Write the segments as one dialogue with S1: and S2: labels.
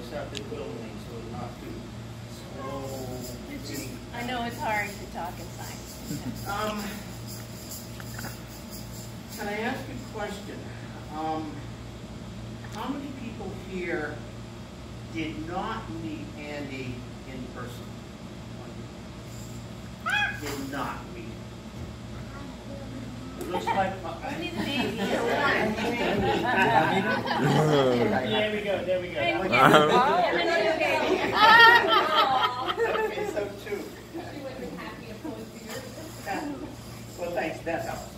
S1: except in building, so it's not too slow.
S2: I know it's hard to talk in signs.
S1: Can I ask you a question? How many people here did not meet Andy in person? Did not meet. It looks like.
S2: Only the baby.
S3: There we go. There we go.
S1: Okay, so two. Well, thanks. That helps.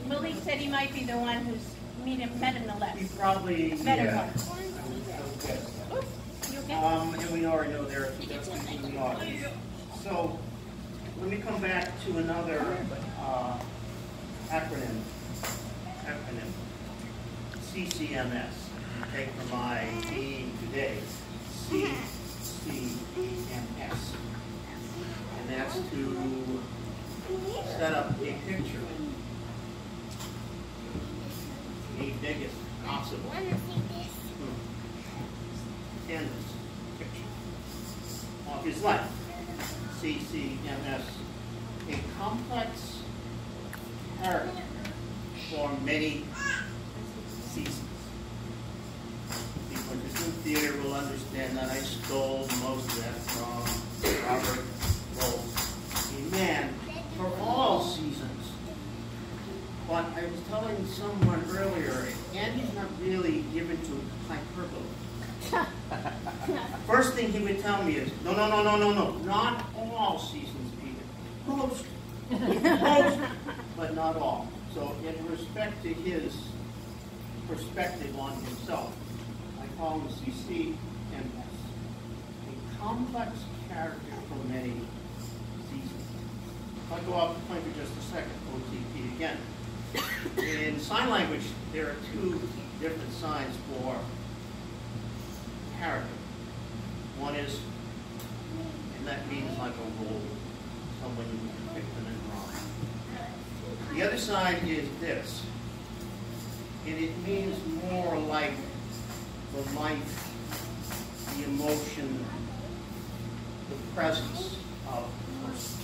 S2: Malik said he might be the one who's met him the less.
S1: He probably
S2: Better
S1: yeah.
S2: one. You okay?
S1: And we already know there are two deputies in the audience. So let me come back to another acronym. CCMS. Take from my theme today. CCMS. And that's to set up a picture. The biggest possible canvas picture of his life. CCMS, a complex character for many seasons. People interested in theater will understand that I stole most of that from Robert Rose. A man for all seasons. But I was telling someone earlier, Andy's not really given to hyperbole. First thing he would tell me is, no, not all seasons, Peter. Most, but not all. So in respect to his perspective on himself, I call him CCMS, a complex character for many seasons. If I go off the point for just a second, OTP again. In sign language, there are two different signs for character. One is, and that means like a role, someone you pick them and wrong. The other side is this, and it means more like the life, the emotion, the presence of the person,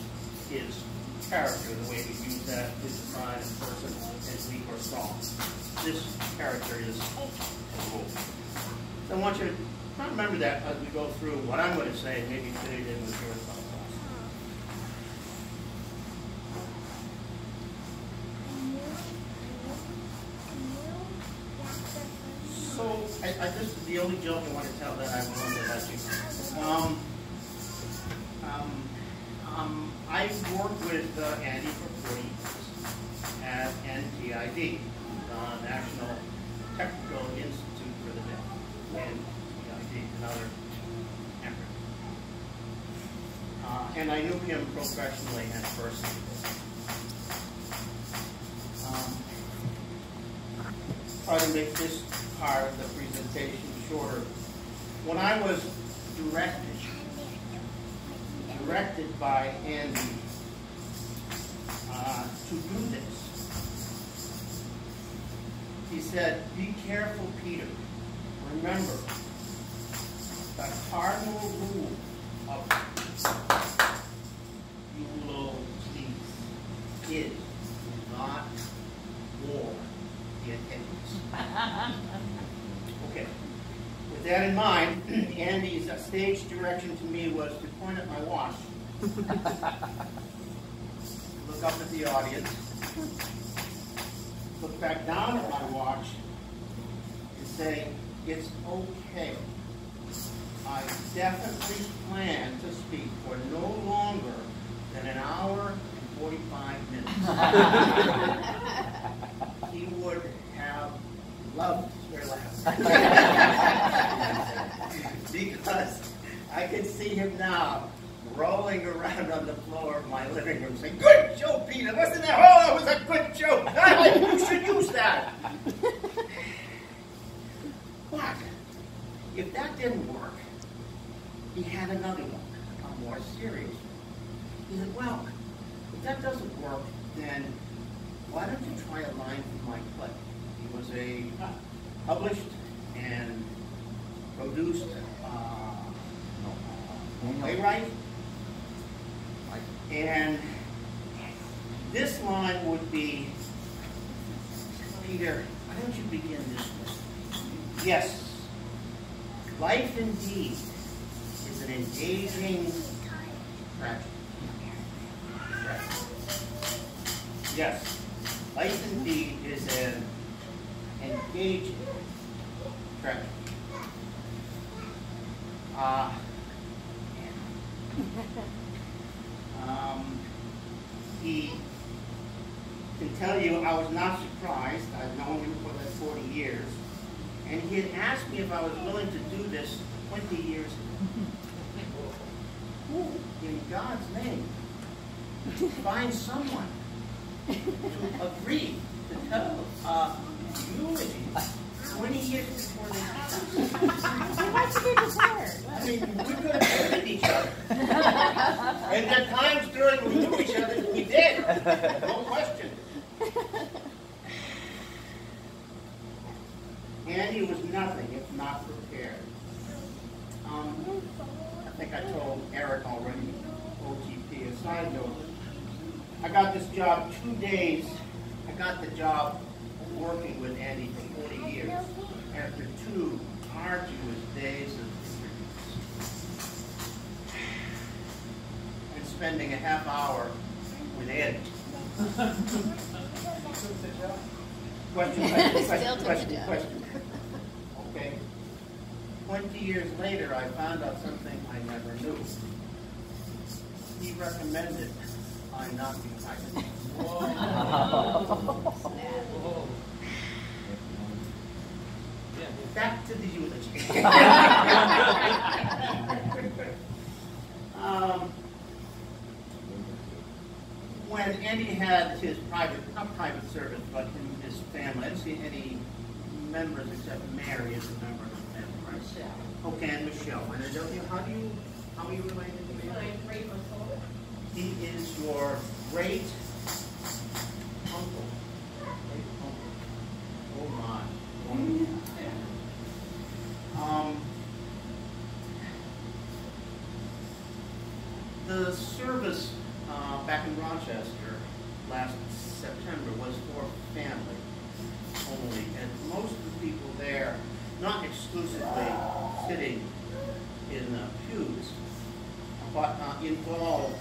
S1: his character, the way we use that to define a person as weak or strong. This character is a role. So I want you to try to remember that as we go through what I'm going to say, and maybe fit it in with your thoughts. So this is the only joke I want to tell that I'm going to let you. I've worked with Andy for 40 years at NTID, National Technical Institute for the Deaf, NTID, another acronym. And I knew him professionally and personally. Try to make this part of the presentation shorter. When I was directed by Andy to do this, he said, "Be careful, Peter. Remember, the cardinal rule of eulogies is do not bore the attendants." Okay. With that in mind, Andy's stage direction to me was to point at my watch, look up at the audience, look back down at my watch, and say, "It's okay. I definitely plan to speak for no longer than an hour and 45 minutes." He would have loved your laugh. Because I can see him now rolling around on the floor of my living room saying, "Good joke, Peter. Wasn't that? Oh, that was a good joke. You should use that." But if that didn't work, he had another one, a more serious one. He said, "Well, if that doesn't work, then why don't you try a line from my play?" He was a published and produced playwright. And this line would be, Peter, why don't you begin this one? Yes, life indeed is an engaging tragedy. Yes, life indeed is an engaging tragedy. He can tell you I was not surprised. I've known him for like 40 years. And he had asked me if I was willing to do this 20 years ago. Who, in God's name, find someone to agree to tell eulogy 20 years before they
S2: Why'd you get retired?
S1: I mean, we could have hated each other. And at times during we knew each other, we did. No question. Andy was nothing if not prepared. I think I told Eric already, OTP, a side note. I got this job 2 days. I got the job working with Andy for 40 years after 2 arduous days of interviews and spending a half hour with Andy. Question. Okay. 20 years later, I found out something I never knew. He recommended I not be hired. Back to the eulogy. When Andy had his not private service, but in his family, I didn't see any members except Mary as a member of the family, right? Michelle. Okay, and Michelle. And how are you related to Mary?
S4: I'm great uncle.
S1: He is your great uncle. Great uncle. Oh my. The service back in Rochester last September was for family only, and most of the people there, not exclusively sitting in pews, but involved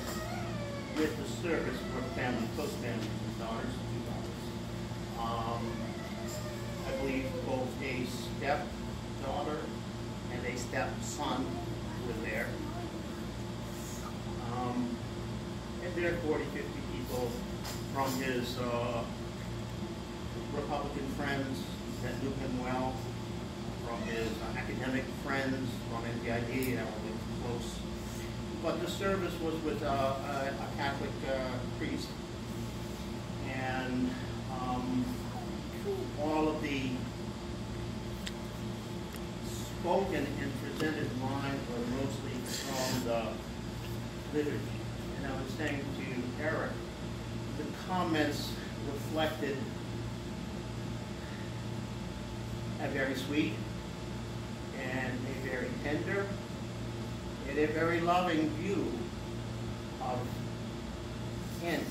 S1: with the service were family, close families, daughters, 2 daughters. I believe both a stepdaughter and a stepson were there. And there are 40, 50 people from his Republican friends that knew him well, from his academic friends, from NPID that were really close. But the service was with a Catholic priest. And all of the spoken and presented lines were mostly from the liturgy. And I was saying to Eric, the comments reflected a very sweet and a very tender and a very loving view of Andy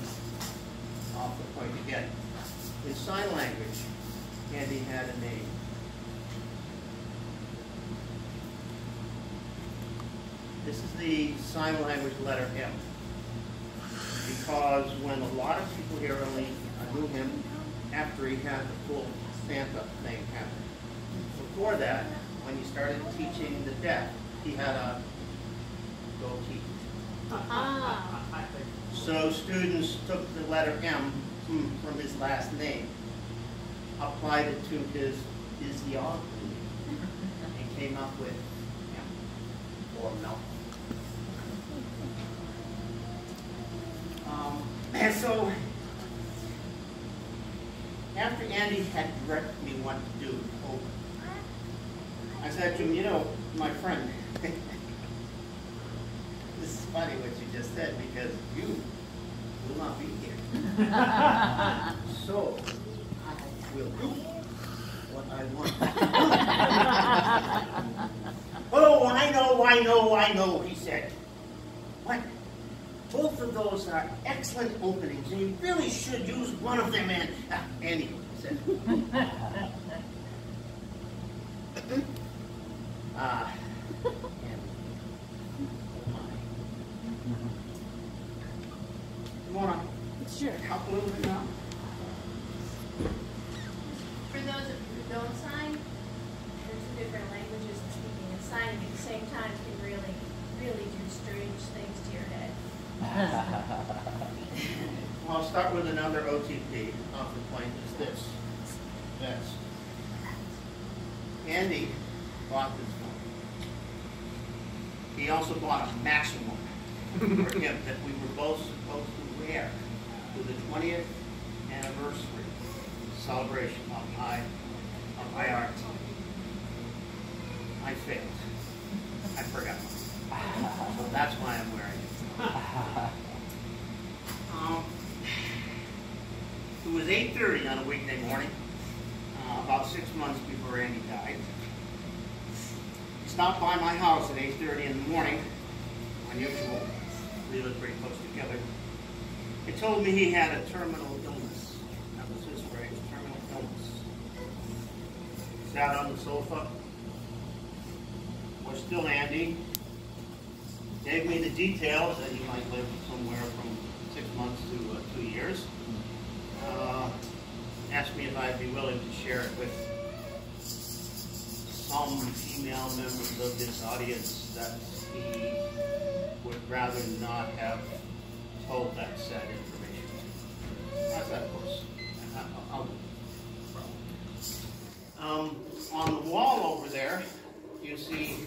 S1: off the point again. In sign language, Andy had a name. This is the sign language letter M. Because when a lot of people here only knew him after he had the full Santa thing happen. Before that, when he started teaching the deaf, he had a goatee. So students took the letter M from his last name, applied it to his physiognomy, and came up with M, or Malcolm. And so, after Andy had directed me what to do, I said to him, you know, my friend, this is funny what you just said, because you will not be here. So, I will do what I want. I know, he said. But both of those are excellent openings, and you really should use one of them, Andy said. You want to
S2: Sure.
S1: help a little bit now?
S2: For those of you who don't sign, there are 2 different languages, and speaking and signing at the same time can really, really do strange things to your head.
S1: Well, I'll start with another OTP off the point. Is this. Vest. Andy bought this one. He also bought a maximum for him that we were both supposed to wear to the 20th anniversary celebration of IRT. I failed. I forgot. So that's why I'm wearing it. It was 8:30 on a weekday morning, about 6 months before Andy died. He stopped by my house at 8:30 in the morning, unusual. We lived pretty close together. He told me he had a terminal illness. That was his phrase, terminal illness. Sat on the sofa, was still Andy, gave me the details that he might live somewhere from 6 months to 2 years. Asked me if I'd be willing to share it with some female members of this audience that he would rather not have told that sad information to. I said, of course. I'll do it. On the wall over there, you see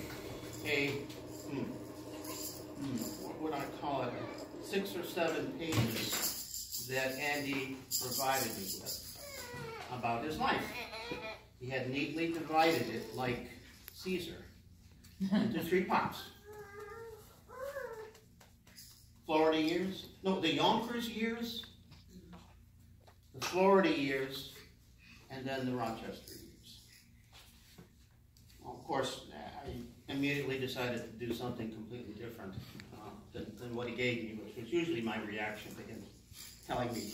S1: a, what would I call it, 6 or 7 pages that Andy provided me with about his life. He had neatly divided it like Caesar into 3 parts. Florida years, no, the Yonkers years, the Florida years, and then the Rochester years. Well, of course, I immediately decided to do something completely different than what he gave me, which was usually my reaction to him telling me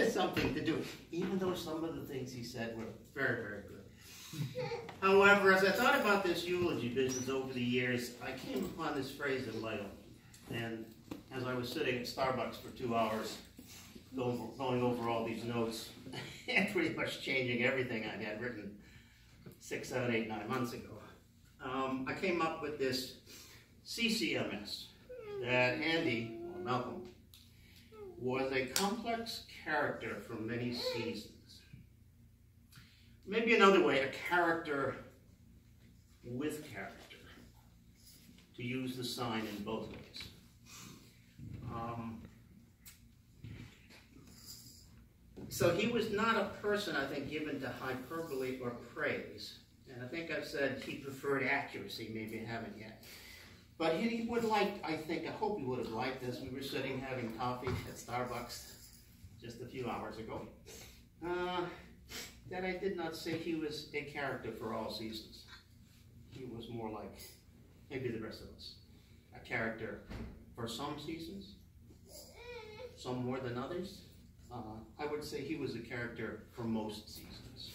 S1: something to do, even though some of the things he said were very, very good. However, as I thought about this eulogy business over the years, I came upon this phrase in Lyle, and as I was sitting at Starbucks for 2 hours, going over all these notes, and pretty much changing everything I had written 6, 7, 8, 9 months ago, I came up with this CCMS, that Andy, or Malcolm, was a complex character from many seasons. Maybe another way, a character with character, to use the sign in both ways. So he was not a person, I think, given to hyperbole or praise. And I think I've said he preferred accuracy, maybe I haven't yet. But he would like, I hope he would have liked this. We were sitting having coffee at Starbucks just a few hours ago. That I did not say he was a character for all seasons. He was more like maybe the rest of us. A character for some seasons, some more than others. I would say he was a character for most seasons.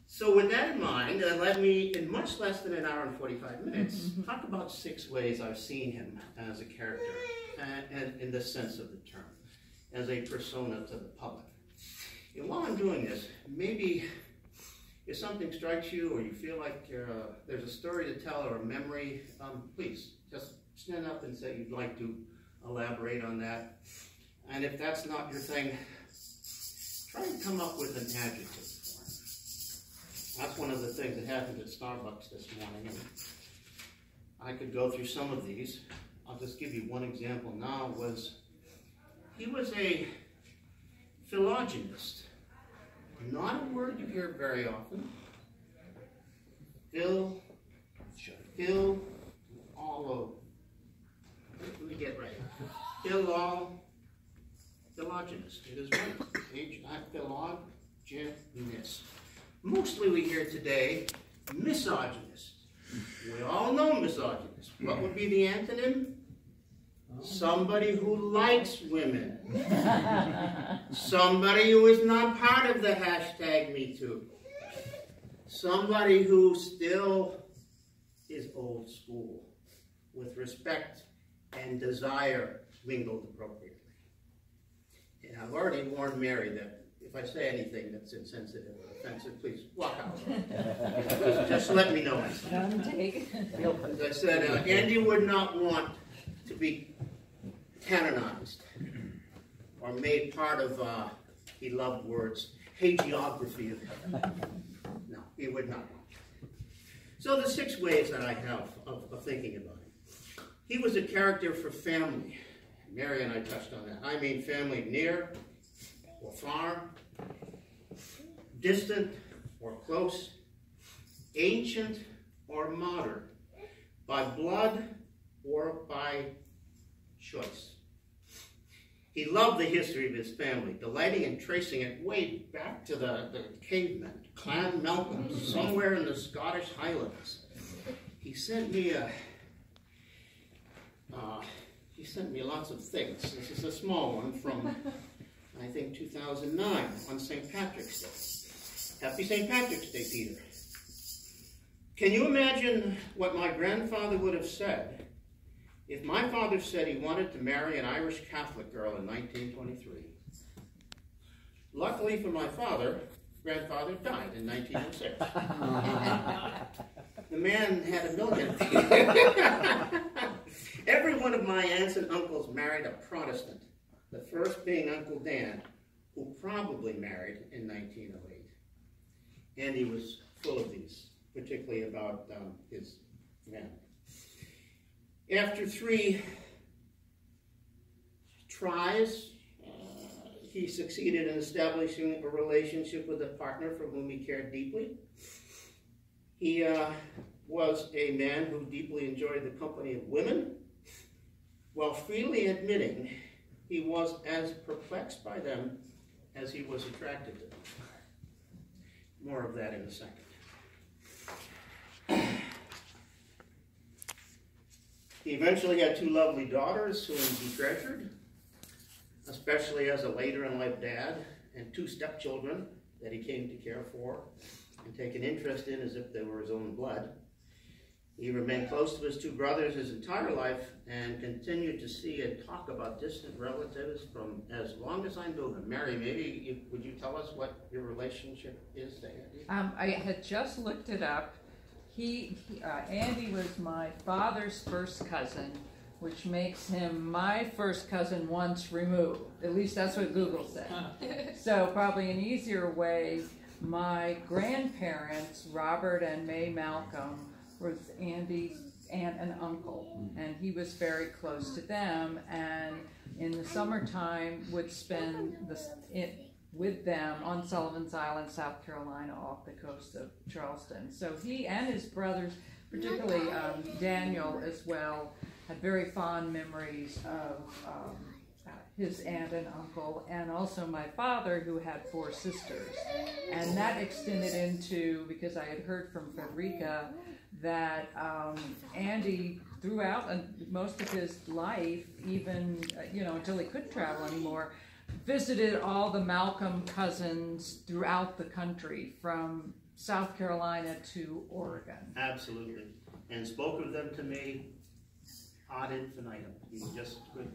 S1: So with that in mind, let me, in much less than an hour and 45 minutes, talk about 6 ways I've seen him as a character, and in the sense of the term, as a persona to the public. And while I'm doing this, maybe if something strikes you or you feel like there's a story to tell or a memory, please just stand up and say you'd like to elaborate on that. And if that's not your thing, try and come up with an adjective for it. That's one of the things that happened at Starbucks this morning. And I could go through some of these. I'll just give you one example now. He was a philogynist. Not a word you hear very often. Let me get right. Philogynist. It is right. Philogynist. Mostly we hear today misogynist. We all know misogynist. What would be the antonym? Somebody who likes women. Somebody who is not part of the hashtag #MeToo. Somebody who still is old school, with respect and desire mingled appropriately. And I've already warned Mary that if I say anything that's insensitive or offensive, please walk out. Just let me know. As I said, Andy would not want to be canonized or made part of, he loved words, hagiography of heaven. No, he would not want. So the 6 ways that I have of thinking about him. He was a character for family. Mary and I touched on that. I mean family near or far, distant or close, ancient or modern, by blood or by choice. He loved the history of his family, delighting in tracing it way back to the cavemen, Clan Malcolm, somewhere in the Scottish Highlands. He sent me lots of things. This is a small one from, I think, 2009 on St. Patrick's Day. Happy St. Patrick's Day, Peter. Can you imagine what my grandfather would have said if my father said he wanted to marry an Irish Catholic girl in 1923? Luckily for my grandfather died in 1906. The man had $1 million. Every one of my aunts and uncles married a Protestant, the first being Uncle Dan, who probably married in 1908. And he was full of these, particularly about his family. After 3 tries, he succeeded in establishing a relationship with a partner for whom he cared deeply. He was a man who deeply enjoyed the company of women, while freely admitting he was as perplexed by them as he was attracted to them. More of that in a second. He eventually had 2 lovely daughters whom he treasured, especially as a later-in-life dad, and 2 stepchildren that he came to care for and take an interest in as if they were his own blood. He remained close to his 2 brothers his entire life and continued to see and talk about distant relatives from as long as I knew them. Mary, maybe would you tell us what your relationship is to Andy?
S4: I had just looked it up. Andy was my father's first cousin, which makes him my first cousin once removed. At least that's what Google said. So probably an easier way, my grandparents, Robert and May Malcolm, was Andy's aunt and uncle, and he was very close to them, and in the summertime would spend with them on Sullivan's Island, South Carolina, off the coast of Charleston. So he and his brothers, particularly Daniel as well, had very fond memories of his aunt and uncle, and also my father, who had 4 sisters. And that extended into, because I had heard from Frederica that Andy, throughout most of his life, even until he couldn't travel anymore, visited all the Malcolm cousins throughout the country, from South Carolina to Oregon.
S1: Absolutely. And spoke of them to me ad infinitum. He just could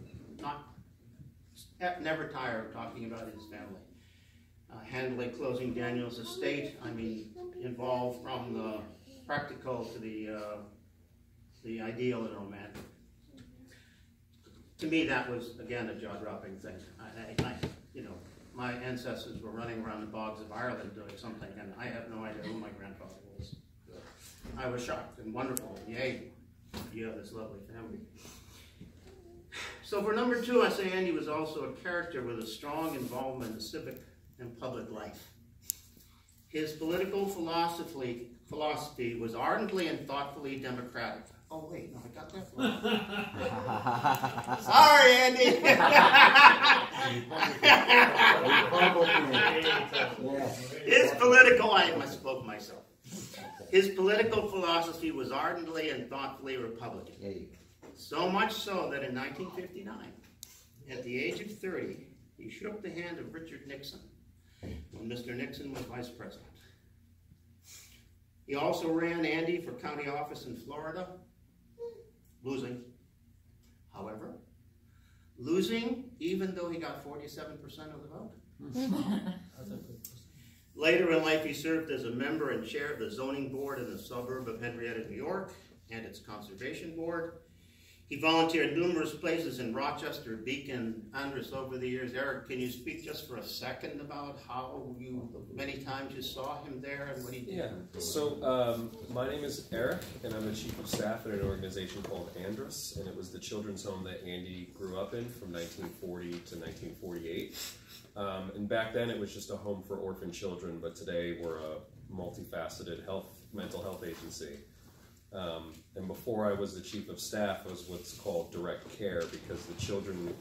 S1: never tire of talking about his family. Handling closing Daniel's estate, involved from the practical to the ideal and romantic. To me, that was, again, a jaw-dropping thing. My ancestors were running around the bogs of Ireland doing something, and I have no idea who my grandfather was. I was shocked and wonderful. Yay, you have this lovely family. So for number 2, I say Andy was also a character with a strong involvement in civic and public life. His political philosophy was ardently and thoughtfully democratic. Oh, wait, no, I got that wrong. Sorry, Andy. His political, I must spoke myself. His political philosophy was ardently and thoughtfully Republican. So much so that in 1959, at the age of 30, he shook the hand of Richard Nixon when Mr. Nixon was vice president. He also ran Andy for county office in Florida, losing. However, losing even though he got 47% of the vote. Later in life, he served as a member and chair of the zoning board in the suburb of Henrietta, New York, and its conservation board. He volunteered numerous places in Rochester, Beacon, Andros over the years. Eric, can you speak just for a second about how many times you saw him there and what he did?
S5: Yeah, so my name is Eric, and I'm the chief of staff at an organization called Andros, and it was the children's home that Andy grew up in from 1940 to 1948. And back then it was just a home for orphan children, but today we're a multifaceted mental health agency. And before I was the chief of staff, I was what's called direct care, because the children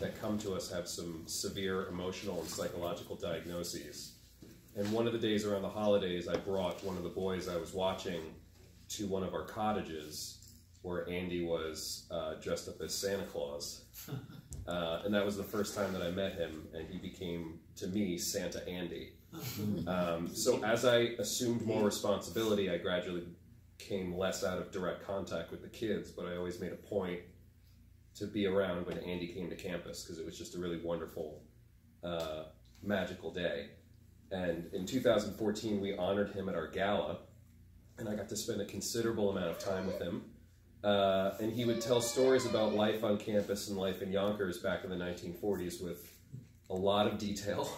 S5: that come to us have some severe emotional and psychological diagnoses. And one of the days around the holidays, I brought one of the boys I was watching to one of our cottages where Andy was dressed up as Santa Claus. And that was the first time that I met him, and he became, to me, Santa Andy. So as I assumed more responsibility, I gradually came less out of direct contact with the kids, but I always made a point to be around when Andy came to campus, because it was just a really wonderful, magical day. And in 2014, we honored him at our gala, and I got to spend a considerable amount of time with him. And he would tell stories about life on campus and life in Yonkers back in the 1940s with a lot of detail.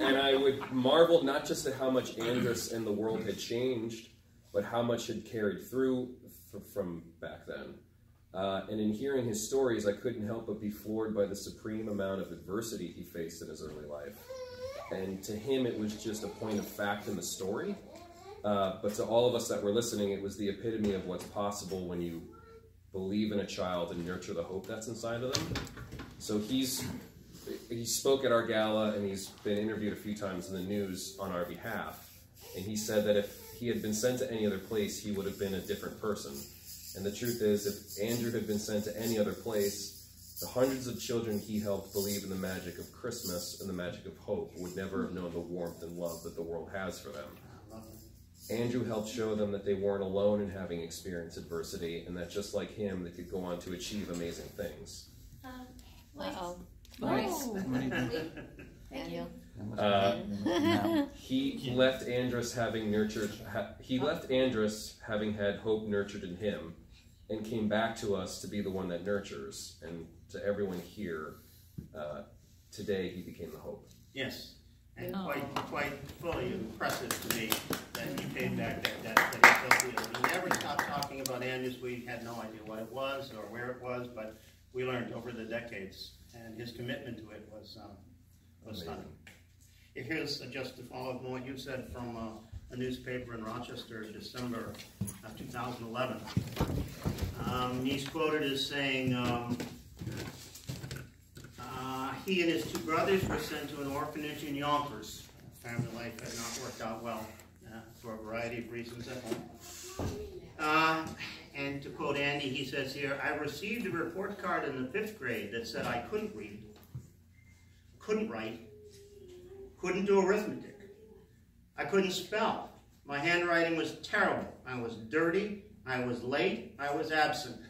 S5: And I would marvel not just at how much Andros and the world had changed, but how much had carried through from back then. And in hearing his stories, I couldn't help but be floored by the supreme amount of adversity he faced in his early life. And to him, it was just a point of fact in the story. But to all of us that were listening, it was the epitome of what's possible when you believe in a child and nurture the hope that's inside of them. So he spoke at our gala, and he's been interviewed a few times in the news on our behalf. And he said that if he had been sent to any other place, he would have been a different person. And the truth is, if Andrew had been sent to any other place, the hundreds of children he helped believe in the magic of Christmas and the magic of hope would never have known the warmth and love that the world has for them. Andrew helped show them that they weren't alone in having experienced adversity, and that just like him, they could go on to achieve amazing things.
S6: Nice.
S2: Thank you.
S5: He left Andros having had hope nurtured in him, and came back to us to be the one that nurtures. And to everyone here, today he became the hope.
S1: Yes. And quite fully impressive to me that he paid back that debt that he felt. He never stopped talking about Andros. We had no idea what it was or where it was, but we learned over the decades, and his commitment to it was stunning. Here's just to follow up on what you said from a newspaper in Rochester in December of 2011. He's quoted as saying, he and his two brothers were sent to an orphanage in Yonkers. Family life had not worked out well for a variety of reasons at home. And to quote Andy, he says here, I received a report card in the 5th grade that said I couldn't read, couldn't write, couldn't do arithmetic. I couldn't spell. My handwriting was terrible. I was dirty. I was late. I was absent.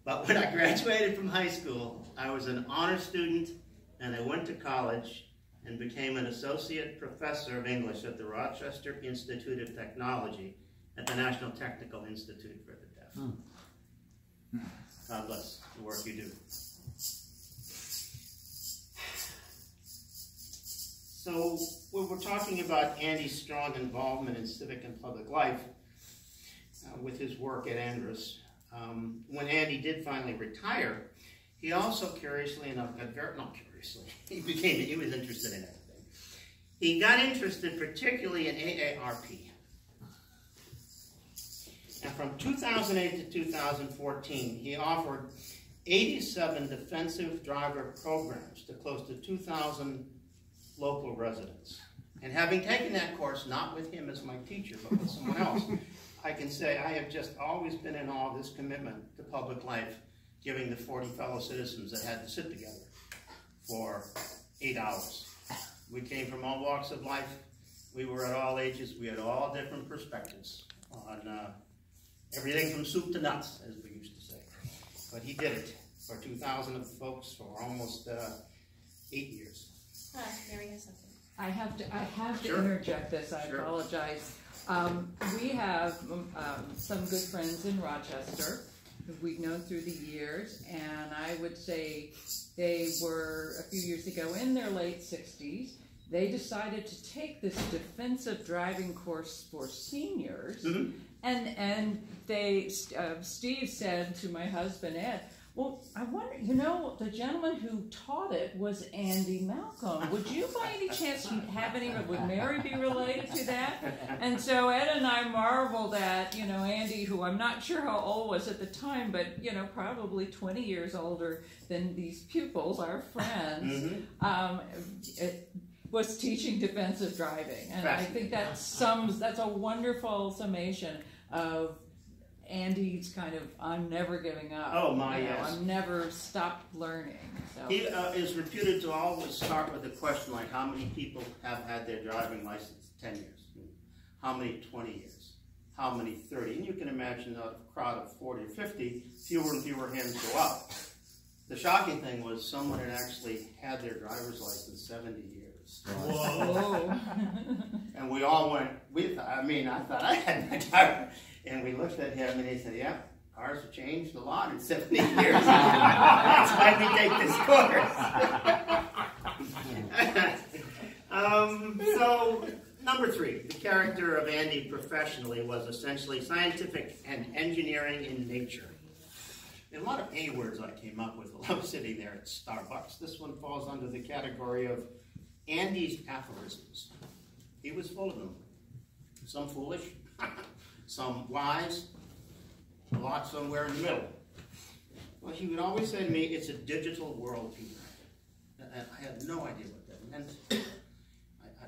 S1: But when I graduated from high school, I was an honor student, and I went to college and became an associate professor of English at the Rochester Institute of Technology at the National Technical Institute for the Deaf. God bless the work you do. So when we're talking about Andy's strong involvement in civic and public life with his work at Andros, when Andy did finally retire, he also curiously enough he was interested in everything. He got interested particularly in AARP. And from 2008 to 2014, he offered 87 defensive driver programs to close to 2,000 local residents. And having taken that course, not with him as my teacher, but with someone else, I can say I have just always been in awe of this commitment to public life, giving the 40 fellow citizens that had to sit together for 8 hours. We came from all walks of life. We were at all ages. We had all different perspectives on everything from soup to nuts, as we used to say. But he did it for 2,000 folks for almost 8 years.
S2: Mary has something.
S4: I have to
S1: Sure.
S4: interject this. I
S1: Sure.
S4: apologize. We have some good friends in Rochester who we've known through the years, and I would say they were, a few years ago, in their late 60s. They decided to take this defensive driving course for seniors, and they, Steve said to my husband, Ed, well, I wonder, you know, the gentleman who taught it was Andy Malcolm. Would you by any chance have any, would Mary be related to that? And so Ed and I marveled at, you know, Andy, who I'm not sure how old was at the time, but, you know, probably 20 years older than these pupils, our friends, was teaching defensive driving. And I think that's a wonderful summation of Andy's kind of, I'm never giving up.
S1: Oh my,
S4: you know,
S1: yes.
S4: I'm never stopped learning. So.
S1: He is reputed to always start with a question like, how many people have had their driving license 10 years? How many 20 years? How many 30? And you can imagine a crowd of 40 or 50, fewer and fewer hands go up. The shocking thing was someone had actually had their driver's license 70 years.
S4: Whoa.
S1: And we all went, I thought I had my driver. And we looked at him and he said, yeah, cars have changed a lot in 70 years. That's why we take this course. So, number 3, the character of Andy professionally was essentially scientific and engineering in nature. And a lot of A words I came up with while I was sitting there at Starbucks. This one falls under the category of Andy's aphorisms. He was full of them. Some foolish, some wise, a lot somewhere in the middle. Well, he would always say to me, it's a digital world, Peter. And I had no idea what that meant.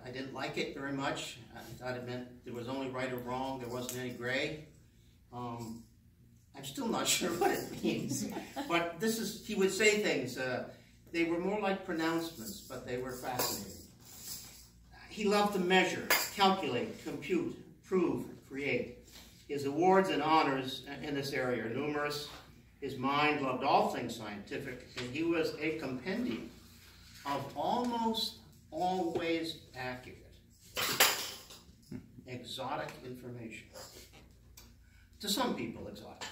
S1: I didn't like it very much. I thought it meant there was only right or wrong, there wasn't any gray. I'm still not sure what it means. But he would say things, they were more like pronouncements, but they were fascinating. He loved to measure, calculate, compute, prove, create. His awards and honors in this area are numerous. His mind loved all things scientific, and he was a compendium of almost always accurate, exotic information. To some people, exotic.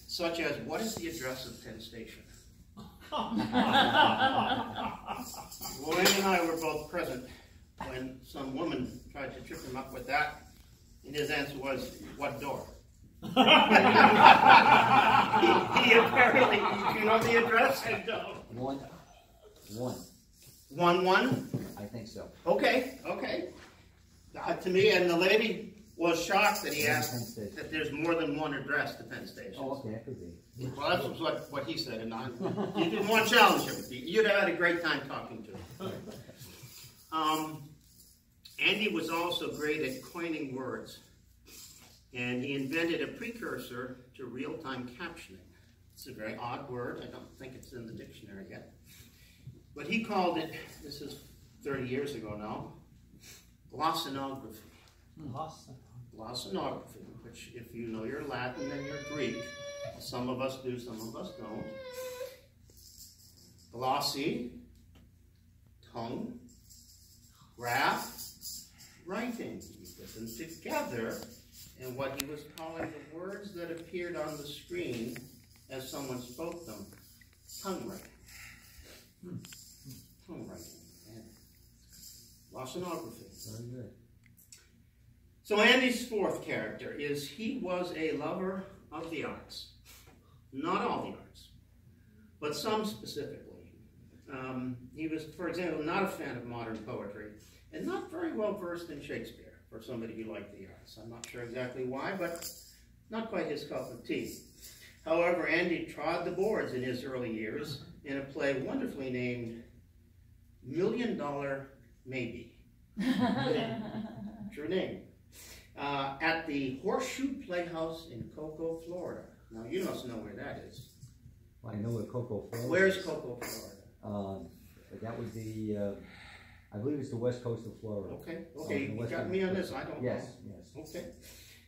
S1: Such as, what is the address of Penn Station? William and I were both present when some woman tried to trip him up with that. And his answer was, what door? he apparently, do you know the address? I don't. 1-1?
S6: I think so.
S1: Okay. To me, and the lady was shocked that he asked that there's more than one address to Penn Station.
S6: Oh, okay, that could be.
S1: Well, that's what he said, and you didn't want to challenge him. You'd have had a great time talking to him. Andy was also great at coining words, and he invented a precursor to real-time captioning. It's a very odd word. I don't think it's in the dictionary yet. But he called it, this is 30 years ago now, glossinography. Glossinography, which if you know your Latin and your Greek, some of us do, some of us don't. Glossy, tongue, graph, writing. You put them together, and what he was calling the words that appeared on the screen as someone spoke them, tongue writing. Tongue writing. Glossinography.
S6: Very good.
S1: So Andy's 4th character is he was a lover of the arts. Not all the arts, but some specifically. He was, for example, not a fan of modern poetry and not very well versed in Shakespeare for somebody who liked the arts. I'm not sure exactly why, but not quite his cup of tea. However, Andy trod the boards in his early years in a play wonderfully named $1 Million Maybe. True name. At the Horseshoe Playhouse in Cocoa, Florida. Now, you must know where that is.
S6: Well, I know where Cocoa, Florida.
S1: Where's Cocoa, Florida?
S6: That would be, I believe it's the west coast of Florida.
S1: Okay, you got me on this, I don't know.
S6: Yes.
S1: Okay,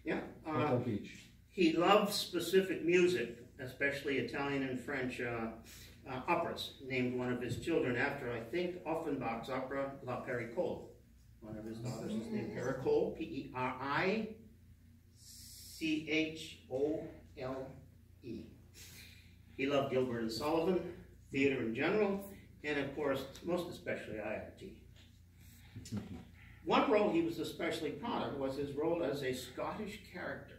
S1: yeah.
S6: Cocoa Beach.
S1: He loved specific music, especially Italian and French operas. Named one of his children after, I think, Offenbach's opera La Pericole. One of his daughters is named Pericole, Pericchole. He loved Gilbert and Sullivan, theater in general, and of course, most especially IFT. One role he was especially proud of was his role as a Scottish character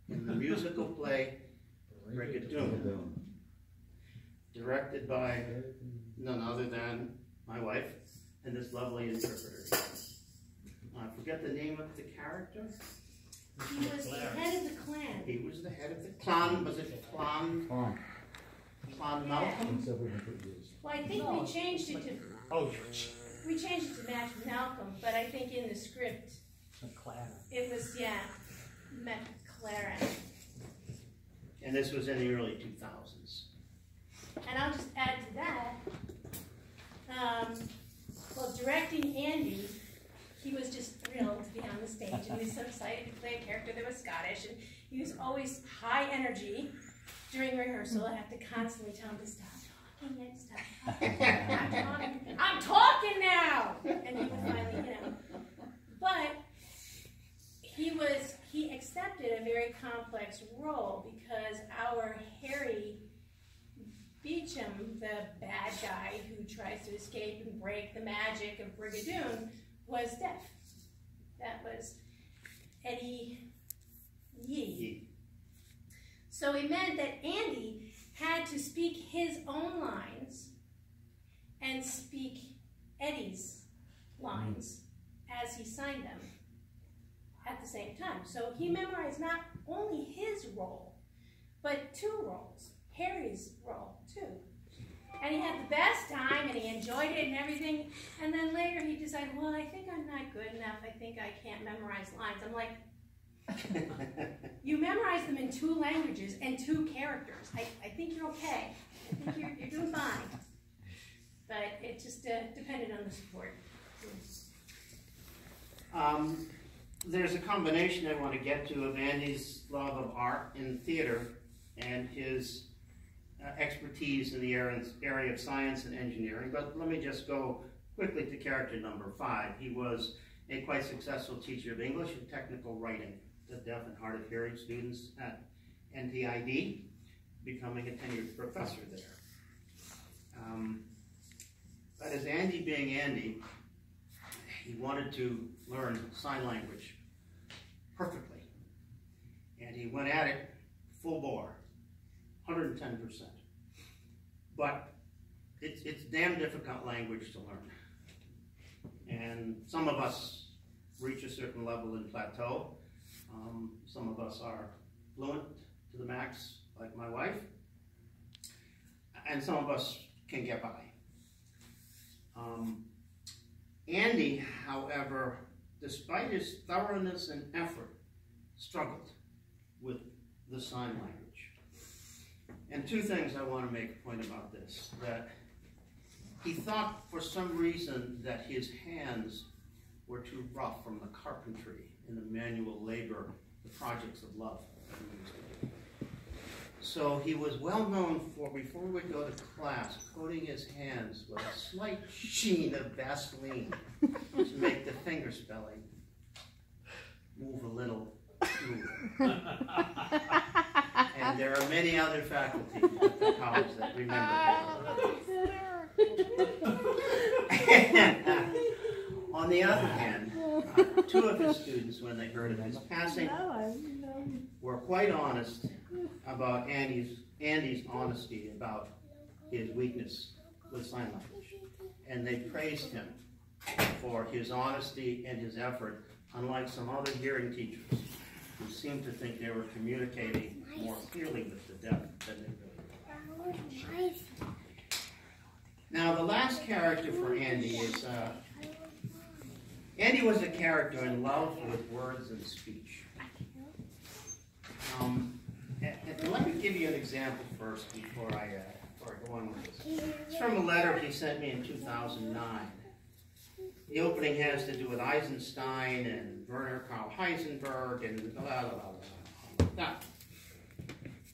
S1: in the musical play Brigadoon, directed by none other than my wife and this lovely interpreter. I forget the name of the character.
S2: He was the head of the clan.
S1: He was the head of the clan. Was it Clan Malcolm?
S2: Well, I think we changed it to. We changed it to match Malcolm, but I think in the script it was McLaren.
S1: And this was in the early 2000s.
S2: And I'll just add to that. Well, directing Andy, he was just thrilled to be on the stage, and he was so excited to play a character that was Scottish, and he was always high energy during rehearsal. I have to constantly tell him to stop talking and stop talking. I'm talking now! And he would finally, But he accepted a very complex role because our Harry Beecham, the bad guy who tries to escape and break the magic of Brigadoon, was deaf. That was Eddie Yee. So it meant that Andy had to speak his own lines and speak Eddie's lines as he signed them at the same time. So he memorized not only his role, but two roles, Harry's role too. And he had the best time, and he enjoyed it and everything. And then later he decided, well, I think I'm not good enough. I think I can't memorize lines. I'm like, you memorize them in 2 languages and 2 characters. I think you're okay. I think you're doing fine. But it just depended on the support.
S1: There's a combination I want to get to of Andy's love of art and theater and his expertise in the area of science and engineering. But let me just go quickly to character number 5. He was a quite successful teacher of English and technical writing to deaf and hard of hearing students at NTID, becoming a tenured professor there. But as Andy being Andy, he wanted to learn sign language perfectly. And he went at it full bore, 110%. But it's damn difficult language to learn. And some of us reach a certain level in plateau. Some of us are fluent to the max, like my wife. And some of us can get by. Andy, however, despite his thoroughness and effort, struggled with the sign language. And 2 things I want to make a point about this. That he thought for some reason that his hands were too rough from the carpentry and the manual labor, the projects of love. So he was well known for, before we would go to class, coating his hands with a slight sheen of Vaseline to make the finger spelling move a little smoother. And there are many other faculty at the college that remember that. On the other hand, 2 of his students, when they heard of his passing, were quite honest about Andy's honesty about his weakness with sign language. And they praised him for his honesty and his effort, unlike some other hearing teachers who seemed to think they were communicating more clearly with the deaf than they really were. Now, the last character for Andy is Andy was a character in love with words and speech. And let me give you an example first before I go on with this. It's from a letter he sent me in 2009. The opening has to do with Eisenstein and Werner Karl Heisenberg and blah, blah, blah, blah. Now,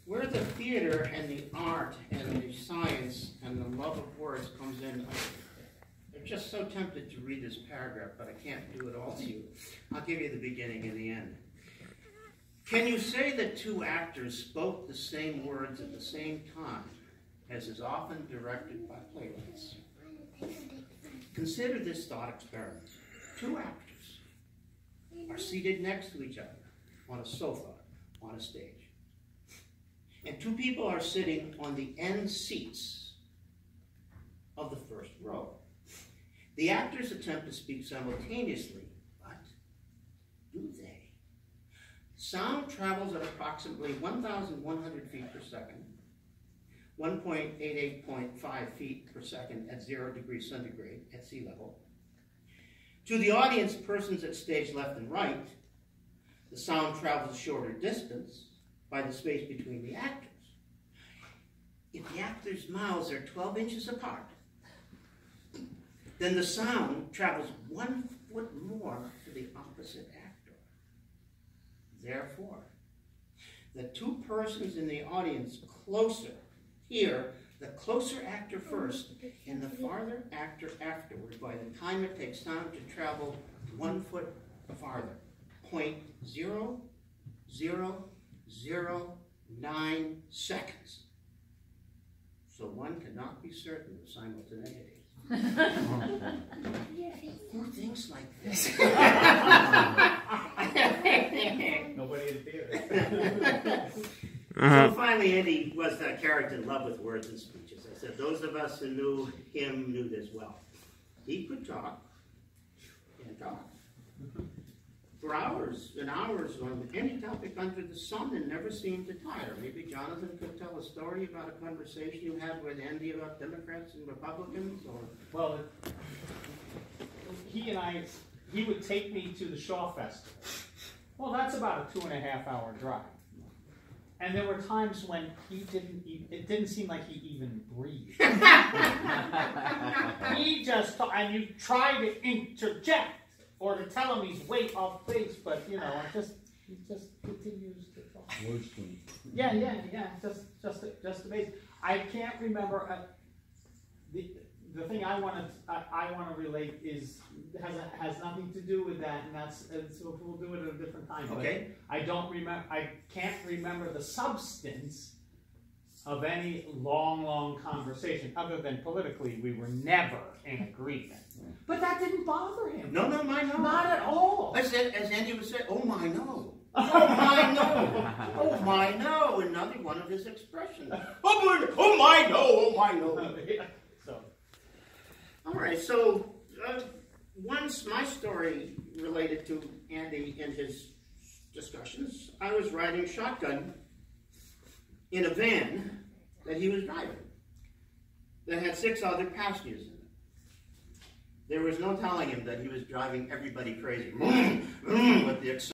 S1: where the theater and the art and the science and the love of words comes in, I'm just so tempted to read this paragraph, but I can't do it all to you. I'll give you the beginning and the end. Can you say that two actors spoke the same words at the same time, as is often directed by playwrights? Consider this thought experiment. Two actors are seated next to each other on a sofa on a stage. And two people are sitting on the end seats of the first row. The actors attempt to speak simultaneously, but do they? Sound travels at approximately 1,100 feet per second, 1.88.5 feet per second at 0 degrees centigrade at sea level. To the audience, persons at stage left and right, the sound travels a shorter distance by the space between the actors. If the actors' mouths are 12 inches apart, then the sound travels 1 foot more to the opposite actor. Therefore, the two persons in the audience closer hear the closer actor first and the farther actor afterward by the time it takes sound to travel 1 foot farther. 0.0009 seconds. So one cannot be certain of simultaneity. Who thinks like this?
S3: Nobody in the theater.
S1: So finally, Andy was that character in love with words and speeches. I said, those of us who knew him knew this well. He could talk and talk for hours and hours on any topic under the sun and never seemed to tire. Maybe Jonathan could tell a story about a conversation you had with Andy about Democrats and Republicans, or
S3: Well, he would take me to the Shaw Festival. Well, that's about a 2.5-hour drive. And there were times when it didn't seem like he even breathed. He just, and you try to interject or to tell him he's way off base, but he just continues to talk.
S6: Words clean.
S3: Yeah, just the base. I can't remember, the thing I want to relate has nothing to do with that, and so we'll do it at a different time.
S1: okay.
S3: I can't remember the substance of any long conversation, other than politically we were never in agreement. But that didn't bother him.
S1: No, my no.
S3: Not at all.
S1: As Andy would say, oh my no. Oh my no. Oh my no. Another one of his expressions. Oh my no. Oh my no.
S3: So.
S1: All right, so once my story related to Andy and his discussions, I was riding shotgun in a van that he was driving that had 6 other passengers in it. There was no telling him that he was driving everybody crazy with the